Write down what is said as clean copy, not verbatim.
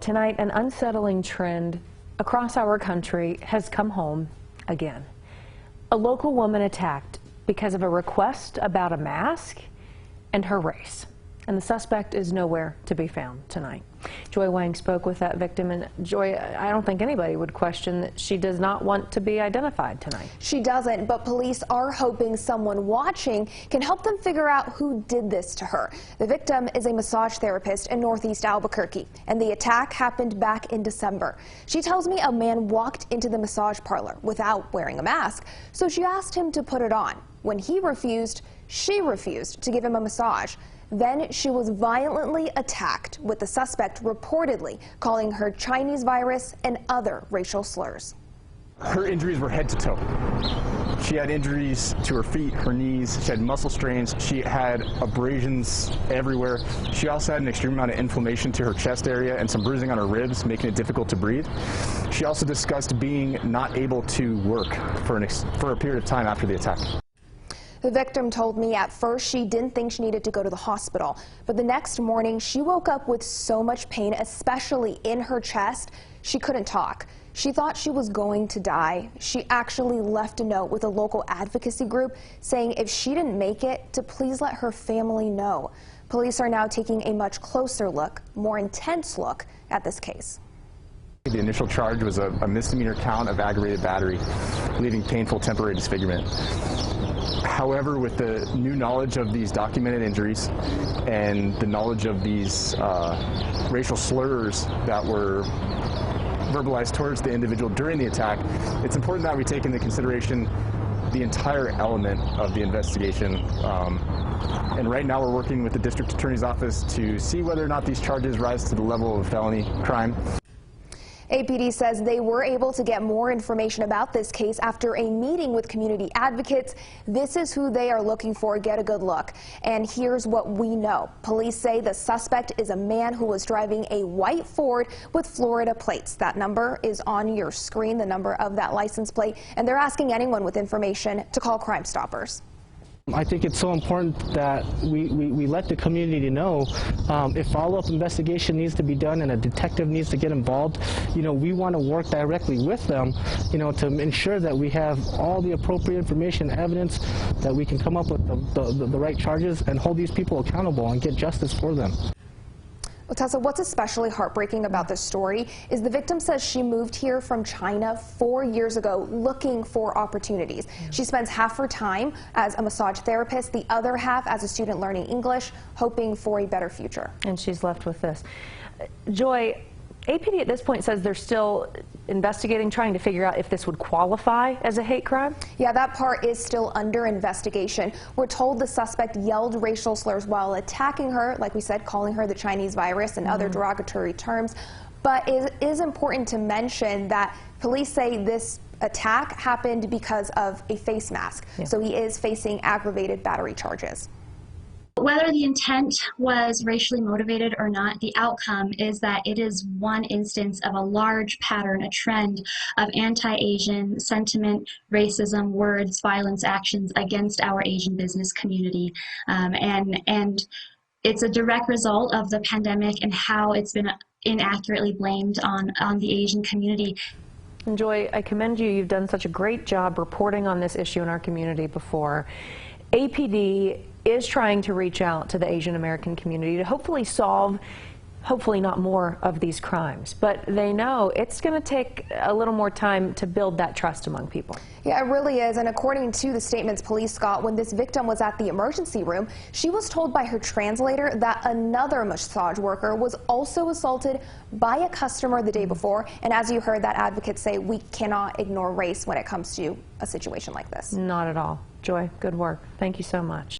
Tonight, an unsettling trend across our country has come home again. A local woman attacked because of a request about a mask and her race. And the suspect is nowhere to be found tonight. Joywang spoke with that victim, and Joy, I don't think anybody would question that she does not want to be identified tonight. She doesn't, but police are hoping someone watching can help them figure out who did this to her. The victim is a massage therapist in Northeast Albuquerque, and the attack happened back in December. She tells me a man walked into the massage parlor without wearing a mask, so she asked him to put it on. When he refused, she refused to give him a massage. Then she was violently attacked, with the suspect reportedly calling her Chinese virus and other racial slurs. Her injuries were head to toe. She had injuries to her feet, her knees, she had muscle strains, she had abrasions everywhere. She also had an extreme amount of inflammation to her chest area and some bruising on her ribs, making it difficult to breathe. She also discussed being not able to work for a period of time after the attack. The victim told me at first she didn't think she needed to go to the hospital, but the next morning she woke up with so much pain, especially in her chest, she couldn't talk. She thought she was going to die. She actually left a note with a local advocacy group saying if she didn't make it, to please let her family know. Police are now taking a much closer look, more intense look at this case. The initial charge was a misdemeanor count of aggravated battery, leaving painful temporary disfigurement. However, with the new knowledge of these documented injuries and the knowledge of these racial slurs that were verbalized towards the individual during the attack, it's important that we take into consideration the entire element of the investigation. And right now we're working with the district attorney's office to see whether or not these charges rise to the level of felony crime. APD says they were able to get more information about this case after a meeting with community advocates. This is who they are looking for. Get a good look. And here's what we know. Police say the suspect is a man who was driving a white Ford with Florida plates. That number is on your screen, the number of that license plate. And they're asking anyone with information to call Crime Stoppers. I think it's so important that we let the community know if follow-up investigation needs to be done and a detective needs to get involved. You know, we want to work directly with them, you know, to ensure that we have all the appropriate information, evidence, that we can come up with the right charges and hold these people accountable and get justice for them. Well, Tessa, what's especially heartbreaking about this story is the victim says she moved here from China 4 years ago looking for opportunities. She spends half her time as a massage therapist, the other half as a student learning English, hoping for a better future. And she's left with this. Joy, APD at this point says they're still investigating, trying to figure out if this would qualify as a hate crime? Yeah, that part is still under investigation. We're told the suspect yelled racial slurs while attacking her, like we said, calling her the Chinese virus and other derogatory terms. But it is important to mention that police say this attack happened because of a face mask. Yeah. So he is facing aggravated battery charges. Whether the intent was racially motivated or not, the outcome is that it is one instance of a large pattern, a trend of anti-Asian sentiment, racism, words, violence, actions against our Asian business community. And it's a direct result of the pandemic and how it's been inaccurately blamed on the Asian community. And Joy, I commend you. You've done such a great job reporting on this issue in our community before. APD is trying to reach out to the Asian American community to hopefully solve, hopefully not more of these crimes. But they know it's going to take a little more time to build that trust among people. Yeah, it really is. And according to the statements police got, when this victim was at the emergency room, she was told by her translator that another massage worker was also assaulted by a customer the day before. And as you heard that advocate say, we cannot ignore race when it comes to a situation like this. Not at all. Joy, good work. Thank you so much.